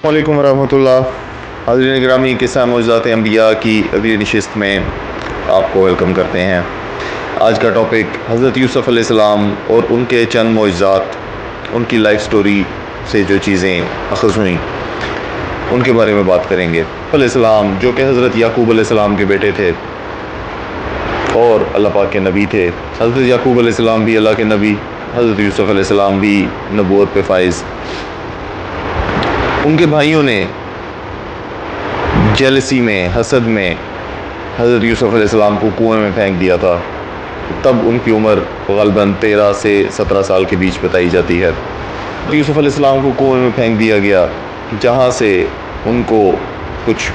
वालेकुम रहमतुल्लाह। हाज़रीन गिरामी, किस्सा मौजज़ात अंबिया की अगली नशिस्त में आपको वेलकम करते हैं। आज का टॉपिक हज़रत यूसुफ़ अलैहिस्सलाम और उनके चंद मौजज़ात, उनकी लाइफ स्टोरी से जो चीज़ें अख़ज़ हुई उनके बारे में बात करेंगे। अलैहिस्सलाम जो कि हज़रत याकूब अलैहिस्सलाम के बेटे थे और अल्लाह पाक के नबी थे। हज़रत याकूब अलैहिस्सलाम भी अल्लाह के नबी, हज़रत यूसुफ़ अलैहिस्सलाम भी नबूवत पे फाइज़। उनके भाइयों ने जेलसी में, हसद में हज़रत यूसुफ़ अलैहिस्सलाम को कुएं में फेंक दिया था। तब उनकी उम्र ग़ालिबन 13 से 17 साल के बीच बताई जाती है। यूसुफ़ अलैहिस्सलाम को कुएं में फेंक दिया गया, जहाँ से उनको कुछ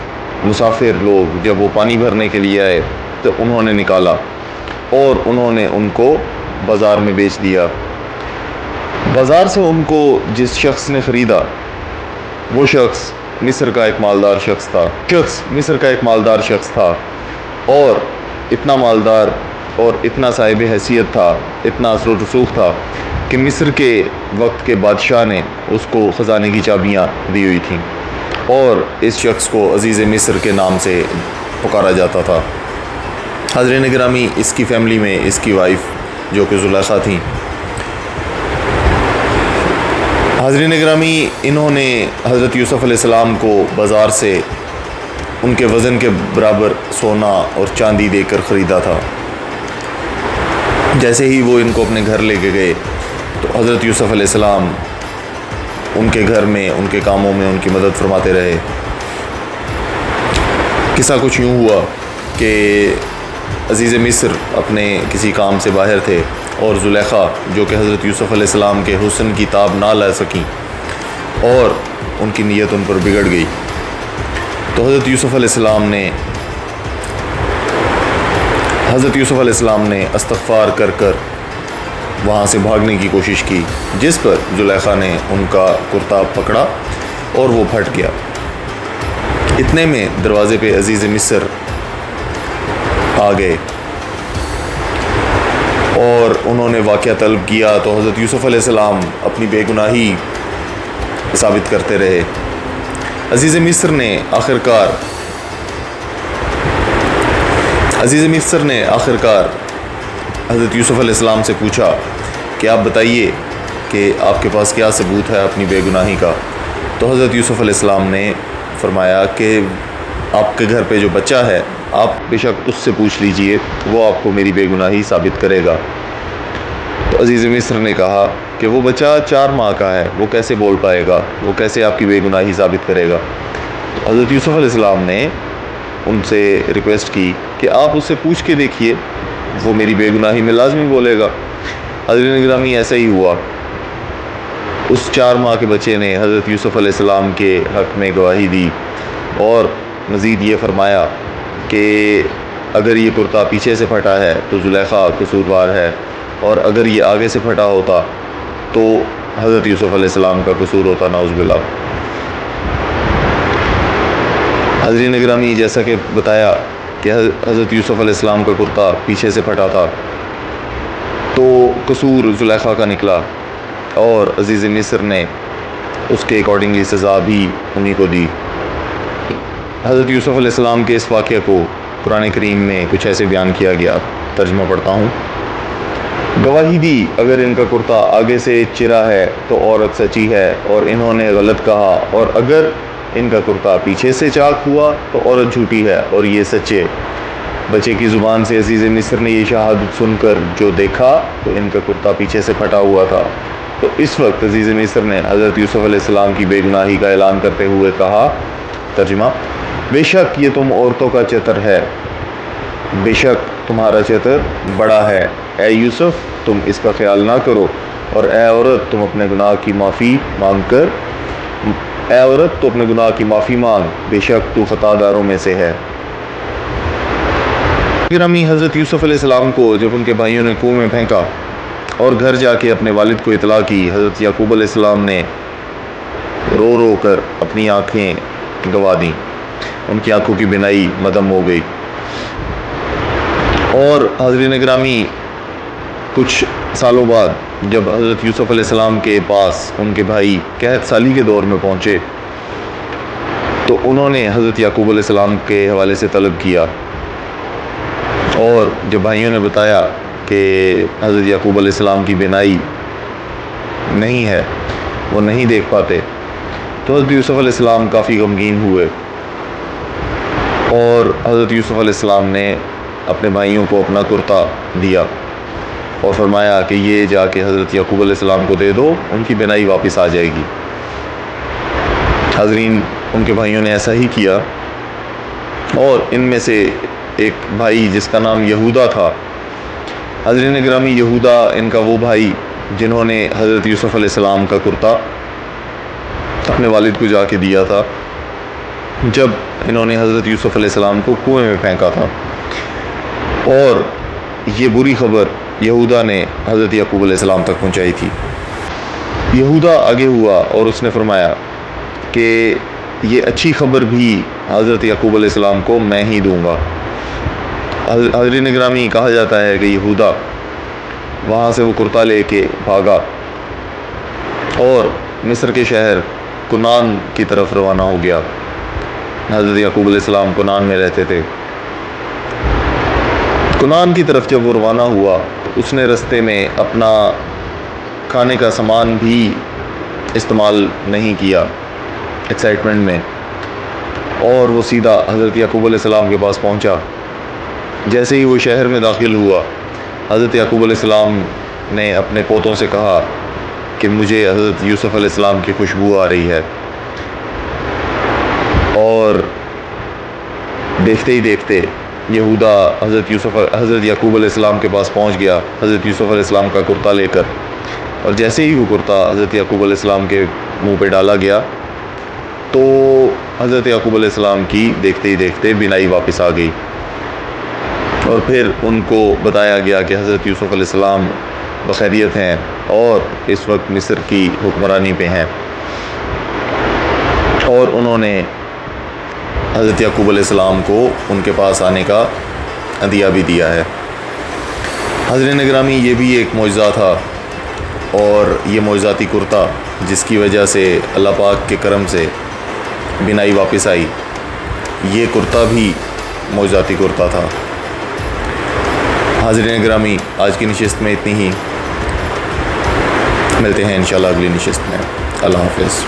मुसाफिर लोग जब वो पानी भरने के लिए आए तो उन्होंने निकाला और उन्होंने उनको बाज़ार में बेच दिया। बाज़ार से उनको जिस शख्स ने ख़रीदा वो शख्स मिस्र का एक मालदार शख्स था और इतना मालदार और इतना साहिब हैसियत था, इतना असर रसूख था कि मिस्र के वक्त के बादशाह ने उसको ख़जाने की चाबियाँ दी हुई थीं और इस शख्स को अज़ीज़ मिस्र के नाम से पुकारा जाता था। हाज़रीन गिरामी, इसकी फ़ैमिली में इसकी वाइफ जो कि ज़ुलेखा थी। हाज़रीन गिरामी, इन्होंने हज़रत यूसुफ़ अलैहिस्सलाम को बाज़ार से उनके वज़न के बराबर सोना और चांदी देकर ख़रीदा था। जैसे ही वो इनको अपने घर लेके गए तो हज़रत यूसुफ़ अलैहिस्सलाम उनके घर में, उनके कामों में उनकी मदद फरमाते रहे। किस्सा कुछ यूँ हुआ कि अज़ीज़ मिस्र अपने किसी काम से बाहर थे और ज़ुलेखा जो कि हज़रत यूसुफ़ अलैहिस्सलाम के हुस्न की ताब ना ला सकीं और उनकी नीयत उन पर बिगड़ गई, तो हज़रत यूसुफ़ अलैहिस्सलाम ने इस्तग़फ़ार कर कर वहाँ से भागने की कोशिश की, जिस पर ज़ुलेखा ने उनका कुर्ता पकड़ा और वो फट गया। इतने में दरवाज़े पे अज़ीज़ मिस्र आ गए और उन्होंने वाक़या तलब किया तो हज़रत यूसुफ़ अलैहिस्सलाम अपनी बेगुनाही साबित करते रहे। अज़ीज़ मिस्र ने आखिरकार हज़रत यूसुफ़ अलैहिस्सलाम से पूछा कि आप बताइए कि आपके पास क्या सबूत है अपनी बेगुनाही का। तो हज़रत यूसुफ़ अलैहिस्सलाम ने फरमाया कि आपके घर पे जो बच्चा है आप बेशक उससे पूछ लीजिए, वो आपको मेरी बेगुनाही साबित करेगा। तो अज़ीज़ मिस्र ने कहा कि वो बच्चा 4 माह का है, वो कैसे बोल पाएगा, वो कैसे आपकी बेगुनाही साबित करेगा। तो हज़रत यूसुफ़ अलैहिस्सलाम ने उनसे रिक्वेस्ट की कि आप उससे पूछ के देखिए, वो मेरी बेगुनाही में लाजमी बोलेगा। हज़रत गिरामी, ऐसा ही हुआ। उस 4 माह के बच्चे ने हज़रत यूसुफ़ अलैहिस्सलाम के हक़ में गवाही दी और मज़ीद ये फ़रमाया कि अगर ये कुर्ता पीछे से फटा है तो ज़ुलेखा कसूरवार है और अगर ये आगे से फटा होता तो हज़रत यूसुफ़ अलैहिस्सलाम का कसूर होता, नाउज़ुबिल्लाह। हाज़रीन गिरामी, जैसा कि बताया कि हज़रत यूसुफ़ अलैहिस्सलाम का कुर्ता पीछे से फटा था तो कसूर ज़ुलेखा का निकला और अज़ीज़ मिस्र ने उसके अकॉर्डिंगली सज़ा भी उन्हीं को दी। हज़रत यूसुफ़ अलैहिस्सलाम के इस वाक़े को कुरान करीम में कुछ ऐसे बयान किया गया, तर्जुमा पढ़ता हूँ। गवाही दी अगर इनका कुर्ता आगे से चिरा है तो औरत सच्ची है और इन्होंने गलत कहा, और अगर इनका कुर्ता पीछे से चाक हुआ तो औरत झूठी है और ये सच्चे। बच्चे की ज़ुबान से अज़ीज़ मिस्र ने ये शहादत सुनकर जो देखा तो इनका कुर्ता पीछे से फटा हुआ था। तो इस वक्त अज़ीज़ मिस्र ने हज़रत यूसुफ़ अलैहिस्सलाम की बेगुनाही का ऐलान करते हुए कहा, तर्जुमा, बेशक ये तुम औरतों का चतर है, बेशक तुम्हारा चतर बड़ा है। ए यूसुफ, तुम इसका ख्याल ना करो, और ए औरत तुम अपने गुनाह की माफ़ी मांग, बेशक तू ख़तादारों में से है। गिरामी, हज़रत यूसुफ़ अलैहिस्सलाम को जब उनके भाइयों ने कुएं में फेंका और घर जाके अपने वालिद को इतला की, हज़रत याकूब अलैहिस्सलाम ने रो रो कर अपनी आँखें गंवा दी, उनकी आँखों की बिनाई मदम हो गई। और हाज़रीन गिरामी, कुछ सालों बाद जब हज़रत यूसुफ़ अलैहिस्सलाम के पास उनके भाई कहत साली के दौर में पहुँचे تو انہوں نے حضرت یعقوب علیہ السلام کے حوالے سے طلب کیا، اور جب بھائیوں نے بتایا کہ حضرت یعقوب علیہ السلام کی بینائی نہیں ہے، وہ نہیں دیکھ پاتے، تو حضرت یوسف علیہ السلام کافی غمگین ہوئے، اور حضرت یوسف علیہ السلام نے اپنے بھائیوں کو اپنا کرتا دیا اور فرمایا کہ یہ جا کے حضرت یعقوب علیہ السلام کو دے دو، ان کی بینائی واپس آ جائے گی۔ حاضرین، ان کے بھائیوں نے ایسا ہی کیا، اور ان میں سے ایک بھائی جس کا نام یہودا تھا، حاضرین گرامی، یہودا ان کا وہ بھائی جنہوں نے حضرت یوسف علیہ السلام کا کرتا اپنے والد کو جا کے دیا تھا جب انہوں نے حضرت یوسف علیہ السلام کو کنویں میں پھینکا تھا، اور یہ بری خبر یہودا نے حضرت یعقوب علیہ السلام تک پہنچائی تھی۔ یہودا آگے ہوا اور اس نے فرمایا کہ یہ اچھی خبر بھی حضرت یعقوب علیہ السلام کو میں ہی دوں گا۔ حاضرین گرامی، کہا جاتا ہے کہ یہودا وہاں سے وہ کرتا لے کے بھاگا اور مصر کے شہر کنعان کی طرف روانہ ہو گیا۔ حضرت یعقوب علیہ السلام کنعان میں رہتے تھے۔ کنعان کی طرف جب وہ روانہ ہوا تو اس نے رستے میں اپنا کھانے کا سامان بھی استعمال نہیں کیا ایکسائٹمنٹ میں، اور وہ سیدھا حضرت یعقوب علیہ السلام کے پاس پہنچا۔ جیسے ہی وہ شہر میں داخل ہوا، حضرت یعقوب علیہ السلام نے اپنے پوتوں سے کہا کہ مجھے حضرت یوسف علیہ السلام کی خوشبو آ رہی ہے، اور دیکھتے ہی دیکھتے یہودا حضرت یعقوب علیہ السلام کے پاس پہنچ گیا حضرت یوسف علیہ السلام کا کرتا لے کر، اور جیسے ہی وہ کرتا حضرت یعقوب علیہ السلام کے منہ پہ ڈالا گیا تو حضرت یعقوب علیہ السلام کی دیکھتے ہی دیکھتے بینائی واپس آ گئی، اور پھر ان کو بتایا گیا کہ حضرت یوسف علیہ السلام بخیریت ہیں اور اس وقت مصر کی حکمرانی پہ ہیں، اور انہوں نے حضرت یعقوب علیہ السلام کو ان کے پاس آنے کا عطیہ بھی دیا ہے۔ حضرین گرامی، یہ بھی ایک معجزہ تھا، اور یہ معجزاتی کرتا جس کی وجہ سے اللہ پاک کے کرم سے بینائی واپس آئی، یہ کرتا بھی معجزاتی کرتا تھا۔ حاضرین گرامی، آج کی نشست میں اتنی ہی، ملتے ہیں انشاءاللہ اگلی نشست میں۔ اللہ حافظ۔